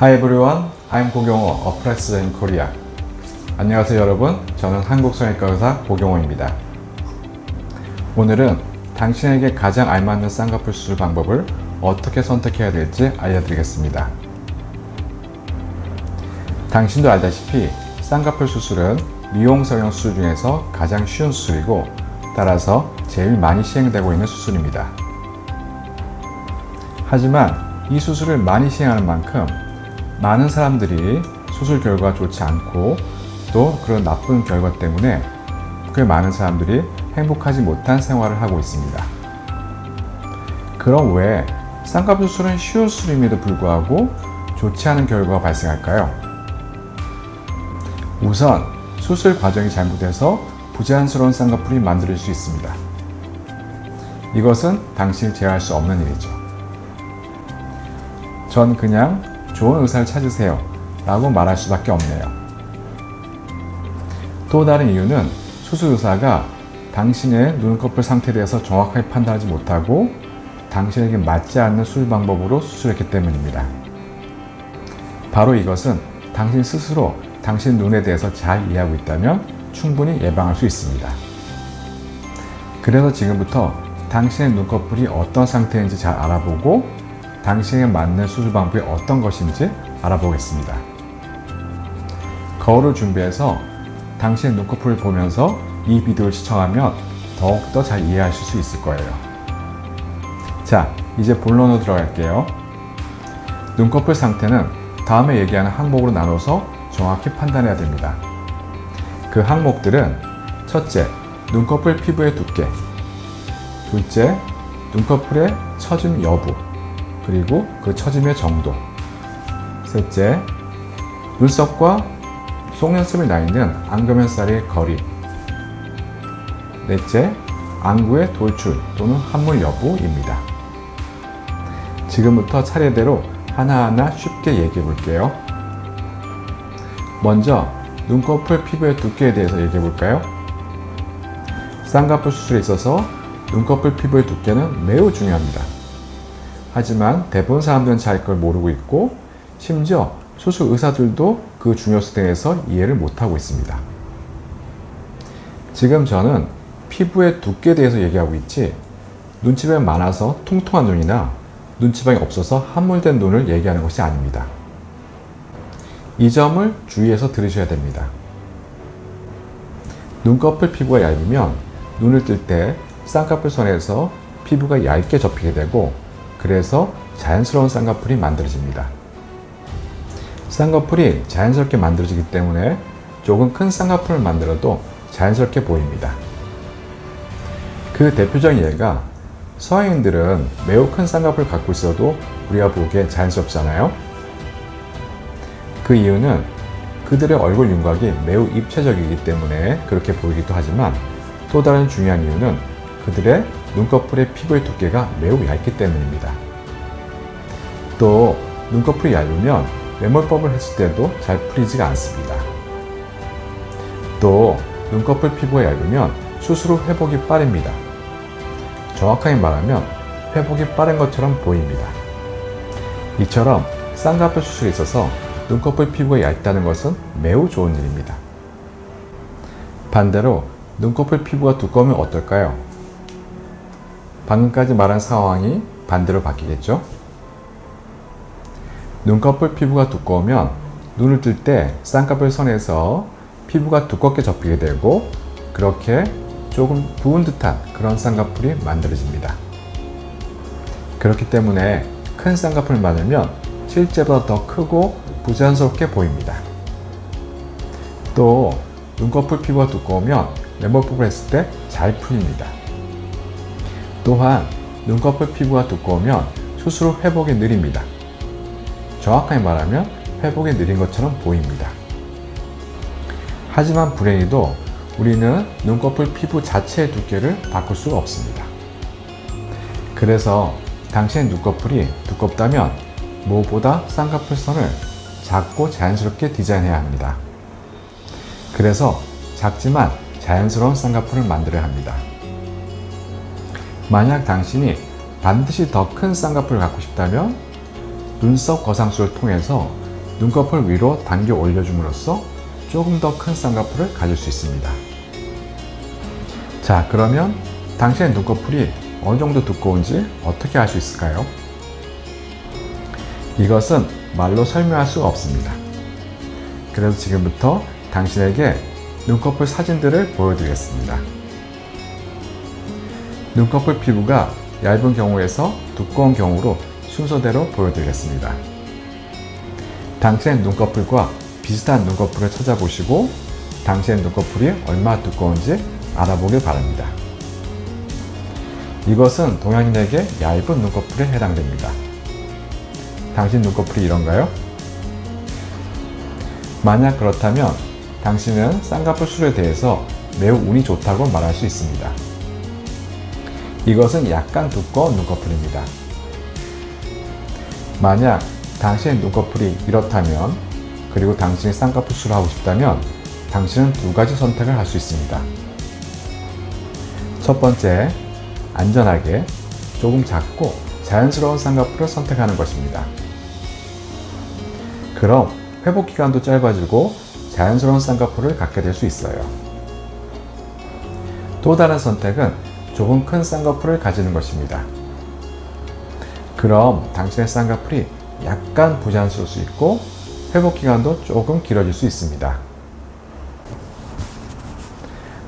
Hi everyone, I'm 고경호, A Practice in Korea. 안녕하세요 여러분, 저는 한국 성형외과 의사 고경호입니다. 오늘은 당신에게 가장 알맞는 쌍꺼풀 수술 방법을 어떻게 선택해야 될지 알려드리겠습니다. 당신도 알다시피 쌍꺼풀 수술은 미용 성형 수술 중에서 가장 쉬운 수술이고 따라서 제일 많이 시행되고 있는 수술입니다. 하지만 이 수술을 많이 시행하는 만큼 많은 사람들이 수술 결과가 좋지 않고 또 그런 나쁜 결과 때문에 꽤 많은 사람들이 행복하지 못한 생활을 하고 있습니다. 그럼 왜 쌍꺼풀 수술은 쉬운 수술임에도 불구하고 좋지 않은 결과가 발생할까요? 우선 수술 과정이 잘못돼서 부자연스러운 쌍꺼풀이 만들어질 수 있습니다. 이것은 당신이 제어할 수 없는 일이죠. 전 그냥 좋은 의사를 찾으세요 라고 말할 수밖에 없네요. 또 다른 이유는 수술 의사가 당신의 눈꺼풀 상태에 대해서 정확하게 판단하지 못하고 당신에게 맞지 않는 수술 방법으로 수술했기 때문입니다. 바로 이것은 당신 스스로 당신 눈에 대해서 잘 이해하고 있다면 충분히 예방할 수 있습니다. 그래서 지금부터 당신의 눈꺼풀이 어떤 상태인지 잘 알아보고 당신에게 맞는 수술 방법이 어떤 것인지 알아보겠습니다. 거울을 준비해서 당신의 눈꺼풀을 보면서 이 비디오를 시청하면 더욱더 잘 이해하실 수 있을 거예요. 자, 이제 본론으로 들어갈게요. 눈꺼풀 상태는 다음에 얘기하는 항목으로 나눠서 정확히 판단해야 됩니다. 그 항목들은 첫째, 눈꺼풀 피부의 두께, 둘째, 눈꺼풀의 처짐 여부, 그리고 그 처짐의 정도, 셋째, 눈썹과 속눈썹이 나 있는 안검연살의 거리, 넷째, 안구의 돌출 또는 함몰 여부입니다. 지금부터 차례대로 하나하나 쉽게 얘기해 볼게요. 먼저 눈꺼풀 피부의 두께에 대해서 얘기해 볼까요? 쌍꺼풀 수술에 있어서 눈꺼풀 피부의 두께는 매우 중요합니다. 하지만 대부분 사람들은 잘 그걸 모르고 있고 심지어 수술 의사들도 그 중요성에 대해서 이해를 못하고 있습니다. 지금 저는 피부의 두께에 대해서 얘기하고 있지 눈치방이 많아서 통통한 눈이나 눈치방이 없어서 함몰된 눈을 얘기하는 것이 아닙니다. 이 점을 주의해서 들으셔야 됩니다. 눈꺼풀 피부가 얇으면 눈을 뜰 때 쌍꺼풀 선에서 피부가 얇게 접히게 되고 그래서 자연스러운 쌍꺼풀이 만들어집니다. 쌍꺼풀이 자연스럽게 만들어지기 때문에 조금 큰 쌍꺼풀을 만들어도 자연스럽게 보입니다. 그 대표적인 예가 서양인들은 매우 큰 쌍꺼풀을 갖고 있어도 우리가 보기에 자연스럽잖아요. 그 이유는 그들의 얼굴 윤곽이 매우 입체적이기 때문에 그렇게 보이기도 하지만 또 다른 중요한 이유는 그들의 눈꺼풀의 피부의 두께가 매우 얇기 때문입니다. 또 눈꺼풀이 얇으면 매몰법을 했을 때도 잘 풀리지가 않습니다. 또 눈꺼풀 피부가 얇으면 수술 후 회복이 빠릅니다. 정확하게 말하면 회복이 빠른 것처럼 보입니다. 이처럼 쌍꺼풀 수술에 있어서 눈꺼풀 피부가 얇다는 것은 매우 좋은 일입니다. 반대로 눈꺼풀 피부가 두꺼우면 어떨까요? 방금까지 말한 상황이 반대로 바뀌겠죠? 눈꺼풀 피부가 두꺼우면 눈을 뜰 때 쌍꺼풀 선에서 피부가 두껍게 접히게 되고 그렇게 조금 부은 듯한 그런 쌍꺼풀이 만들어집니다. 그렇기 때문에 큰 쌍꺼풀을 만들면 실제보다 더 크고 부자연스럽게 보입니다. 또 눈꺼풀 피부가 두꺼우면 매몰법을 했을 때 잘 풀립니다. 또한 눈꺼풀 피부가 두꺼우면 수술 후 회복이 느립니다. 정확하게 말하면 회복이 느린 것처럼 보입니다. 하지만 불행히도 우리는 눈꺼풀 피부 자체의 두께를 바꿀 수가 없습니다. 그래서 당신의 눈꺼풀이 두껍다면 무엇보다 쌍꺼풀 선을 작고 자연스럽게 디자인해야 합니다. 그래서 작지만 자연스러운 쌍꺼풀을 만들어야 합니다. 만약 당신이 반드시 더 큰 쌍꺼풀을 갖고 싶다면 눈썹 거상술을 통해서 눈꺼풀 위로 당겨 올려줌으로써 조금 더 큰 쌍꺼풀을 가질 수 있습니다. 자, 그러면 당신의 눈꺼풀이 어느 정도 두꺼운지 어떻게 알 수 있을까요? 이것은 말로 설명할 수가 없습니다. 그래서 지금부터 당신에게 눈꺼풀 사진들을 보여드리겠습니다. 눈꺼풀 피부가 얇은 경우에서 두꺼운 경우로 순서대로 보여드리겠습니다. 당신의 눈꺼풀과 비슷한 눈꺼풀을 찾아보시고 당신의 눈꺼풀이 얼마나 두꺼운지 알아보길 바랍니다. 이것은 동양인에게 얇은 눈꺼풀에 해당됩니다. 당신 눈꺼풀이 이런가요? 만약 그렇다면 당신은 쌍꺼풀 수술에 대해서 매우 운이 좋다고 말할 수 있습니다. 이것은 약간 두꺼운 눈꺼풀입니다. 만약 당신의 눈꺼풀이 이렇다면, 그리고 당신이 쌍꺼풀 수술을 하고 싶다면 당신은 두 가지 선택을 할 수 있습니다. 첫 번째, 안전하게 조금 작고 자연스러운 쌍꺼풀을 선택하는 것입니다. 그럼 회복 기간도 짧아지고 자연스러운 쌍꺼풀을 갖게 될 수 있어요. 또 다른 선택은 조금 큰 쌍꺼풀을 가지는 것입니다. 그럼 당신의 쌍꺼풀이 약간 부자연스러울 수 있고 회복 기간도 조금 길어질 수 있습니다.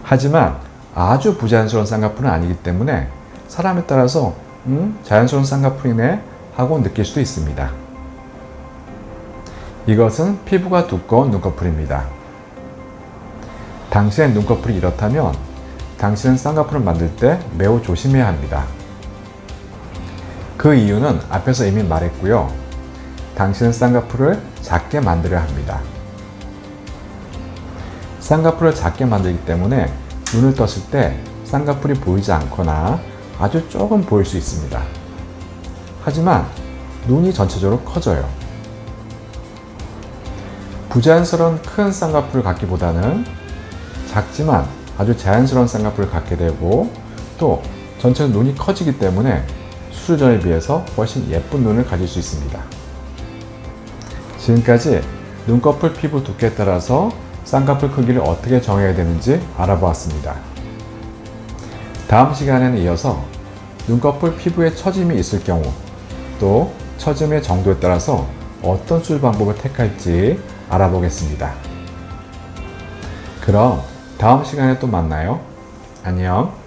하지만 아주 부자연스러운 쌍꺼풀은 아니기 때문에 사람에 따라서 자연스러운 쌍꺼풀이네 하고 느낄 수도 있습니다. 이것은 피부가 두꺼운 눈꺼풀입니다. 당신의 눈꺼풀이 이렇다면 당신은 쌍꺼풀을 만들 때 매우 조심해야 합니다. 그 이유는 앞에서 이미 말했고요. 당신은 쌍꺼풀을 작게 만들어야 합니다. 쌍꺼풀을 작게 만들기 때문에 눈을 떴을 때 쌍꺼풀이 보이지 않거나 아주 조금 보일 수 있습니다. 하지만 눈이 전체적으로 커져요. 부자연스러운 큰 쌍꺼풀을 갖기보다는 작지만 아주 자연스러운 쌍꺼풀을 갖게 되고, 또 전체로 눈이 커지기 때문에 수술 전에 비해서 훨씬 예쁜 눈을 가질 수 있습니다. 지금까지 눈꺼풀 피부 두께에 따라서 쌍꺼풀 크기를 어떻게 정해야 되는지 알아보았습니다. 다음 시간에는 이어서 눈꺼풀 피부에 처짐이 있을 경우, 또 처짐의 정도에 따라서 어떤 수술 방법을 택할지 알아보겠습니다. 그럼 다음 시간에 또 만나요. 안녕.